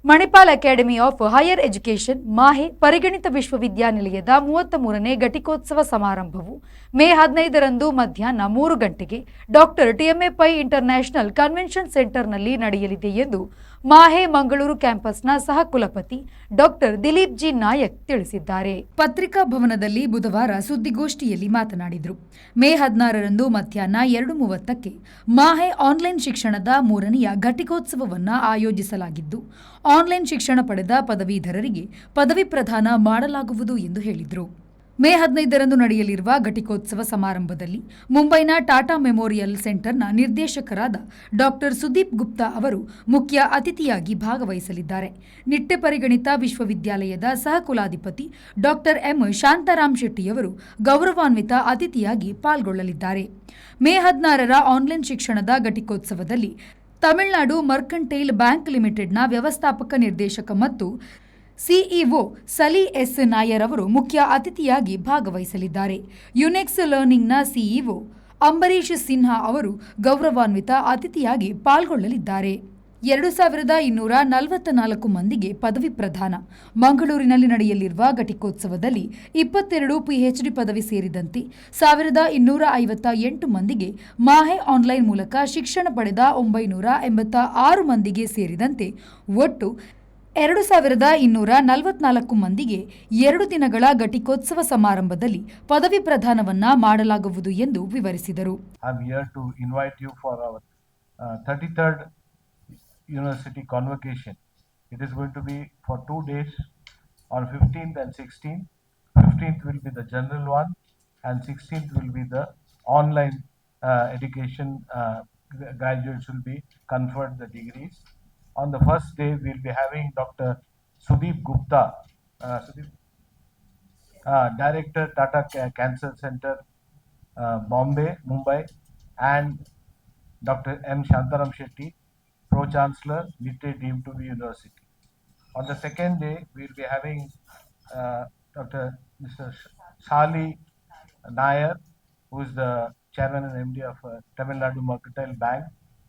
Manipal academy of higher education MAHE ಪರಿಗಣಿತ ವಿಶ್ವವಿದ್ಯಾನಿಲಯದ 33ನೇ ಘಟಿಕೋತ್ಸವ ಸಮಾರಂಭವು ಮೇ 15ರಂದು ಮಧ್ಯಾಹ್ನ 3 ಗಂಟೆಗೆ doctor TMA Pai international convention ಸೆಂಟರ್ನಲ್ಲಿ ನಡೆಯಲಿದೆ ಎಂದು ಮಾಹೆ ಮಂಗಳೂರು ಕ್ಯಾಂಪಸ್ನ ಸಹ ಕುಲಪತಿ ಡಾಕ್ಟರ್ ದಿಲೀಪ್ ಜಿ ನಾಯಕ್ ತಿಳಿಸಿದ್ದಾರೆ. ಪತ್ರಿಕಾ ಭವನದಲ್ಲಿ ಬುಧವಾರ ಸುದ್ದಿಗೋಷ್ಠಿಯಲ್ಲಿ ಮಾತನಾಡಿದರು. ಮೇ 16ರಂದು ಮಧ್ಯಾಹ್ನ 2:30ಕ್ಕೆ ಮಾಹೆ ಆನ್ಲೈನ್ ಶಿಕ್ಷಣದ 3ನೆಯ ಘಟಿಕೋತ್ಸವವನ್ನು ಆಯೋಜಿಸಲಾಗಿದ್ದು, ಆನ್ಲೈನ್ ಶಿಕ್ಷಣ ಪಡೆದ ಪದವೀಧರರಿಗೆ ಪದವಿ ಪ್ರದಾನ ಮಾಡಲಾಗುವುದು ಎಂದು ಹೇಳಿದರು. ಮೇ 15ರಂದು ನಡೆಯಲಿರುವ ಘಟಿಕೋತ್ಸವ ಸಮಾರಂಭದಲ್ಲಿ ಮುಂಬೈನ ಟಾಟಾ ಮೆಮೋರಿಯಲ್ ಸೆಂಟರ್ನ ನಿರ್ದೇಶಕರಾದ ಡಾಕ್ಟರ್ ಸುದೀಪ್ ಗುಪ್ತಾ ಅವರು ಮುಖ್ಯ ಅತಿಥಿಯಾಗಿ ಭಾಗವಹಿಸಲಿದ್ದಾರೆ. ನಿಟ್ಟೆ ಪರಿಗಣಿತ ವಿಶ್ವವಿದ್ಯಾಲಯದ ಸಹ ಕುಲಾಧಿಪತಿ ಡಾಕ್ಟರ್ ಎಂ ಶಾಂತಾರಾಮ್ ಶೆಟ್ಟಿಯವರು ಗೌರವಾನ್ವಿತ ಅತಿಥಿಯಾಗಿ ಪಾಲ್ಗೊಳ್ಳಲಿದ್ದಾರೆ. ಮೇ 16ರ ಆನ್ಲೈನ್ ಶಿಕ್ಷಣದ ಘಟಿಕೋತ್ಸವದಲ್ಲಿ ತಮಿಳುನಾಡು ಮರ್ಕಂಟೈಲ್ ಬ್ಯಾಂಕ್ ಲಿಮಿಟೆಡ್ನ ವ್ಯವಸ್ಥಾಪಕ ನಿರ್ದೇಶಕ ಮತ್ತು ಸಿಇಒ ಸಲಿ ಎಸ್ ನಾಯರ್ ಅವರು ಮುಖ್ಯ ಅತಿಥಿಯಾಗಿ ಭಾಗವಹಿಸಲಿದ್ದಾರೆ. ಯುನೆಕ್ಸ್ ಲರ್ನಿಂಗ್ನ ಸಿಇಒ ಅಂಬರೀಶ್ ಸಿನ್ಹಾ ಅವರು ಗೌರವಾನ್ವಿತ ಅತಿಥಿಯಾಗಿ ಪಾಲ್ಗೊಳ್ಳಲಿದ್ದಾರೆ. 2244 ಮಂದಿಗೆ ಪದವಿ ಪ್ರದಾನ. ಮಂಗಳೂರಿನಲ್ಲಿ ನಡೆಯಲಿರುವ ಘಟಿಕೋತ್ಸವದಲ್ಲಿ 22 ಪಿಎಚ್ಡಿ ಪದವಿ ಸೇರಿದಂತೆ 1258 ಮಂದಿಗೆ, ಮಾಹೆ ಆನ್ಲೈನ್ ಮೂಲಕ ಶಿಕ್ಷಣ ಪಡೆದ 986 ಮಂದಿಗೆ ಸೇರಿದಂತೆ ಒಟ್ಟು 2244 ಮಂದಿಗೆ 2 ದಿನಗಳ ಘಟಿಕೋತ್ಸವ ಸಮಾರಂಭದಲ್ಲಿ ಪದವಿ ಪ್ರದಾನವನ್ನ ಮಾಡಲಾಗುವುದು ಎಂದು ವಿವರಿಸಿದರು. University convocation. It is going to be for 2 days on 15th and 16th. 15th will be the general one and 16th will be the online education. Graduates will be conferred the degrees. On the first day we will be having Dr. Sudeep Gupta, Director Tata Cancer Center, Bombay, Mumbai, and Dr. M. Shantaram Shetty, Pro-Chancellor, Nitte deemed to be University. On the second day, we will be having Dr. Mr. Sali Nair, who is the Chairman and MD of Tamil Nadu Mercantile Bank,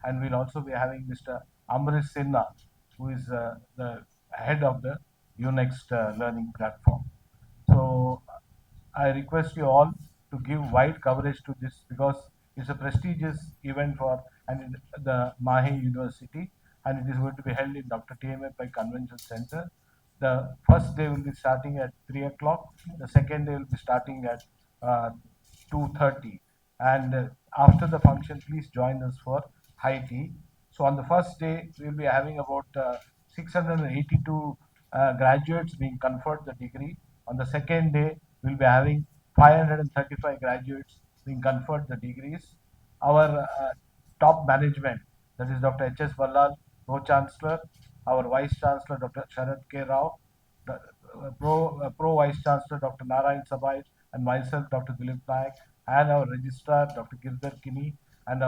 and we will also be having Mr. Ambrish Sinha, who is the head of the Unext learning platform. So, I request you all to give wide coverage to this because it's a prestigious event for the Mahe University, and it is going to be held in Dr. TMA Pai Convention Center. The first day will be starting at 3 o'clock. The second day will be starting at 2:30. And after the function, please join us for high tea. So on the first day, we will be having about 682 graduates being conferred the degree. On the second day, we will be having 535 graduates being conferred the degrees. Our top management, that is Dr. H.S. Vallal, Pro-Chancellor, our Vice Chancellor Dr. Sharad K. Rao, Pro-Vice Chancellor Dr. Narayan Sabai, and myself Dr. Dilip Nayak, and our Registrar Dr. Girdhar Kini, and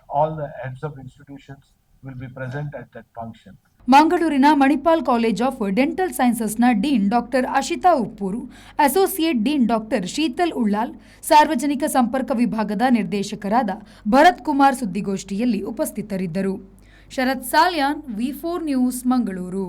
all the heads of institutions will be present at that function. ಮಂಗಳೂರಿನ Manipal college of dental ಸೈನ್ಸಸ್ನ dean doctor Ashitha Uppoor, associate dean doctor Sheetal Ullal, ಸಾರ್ವಜನಿಕ ಸಂಪರ್ಕ ವಿಭಾಗದ ನಿರ್ದೇಶಕರಾದ ಭರತ್ ಕುಮಾರ್ ಸುದ್ದಿಗೋಷ್ಠಿಯಲ್ಲಿ ಉಪಸ್ಥಿತರಿದ್ದರು. ಶರತ್ ಸಾಲ್ಯಾನ್, ವಿ4 news, Mangaluru.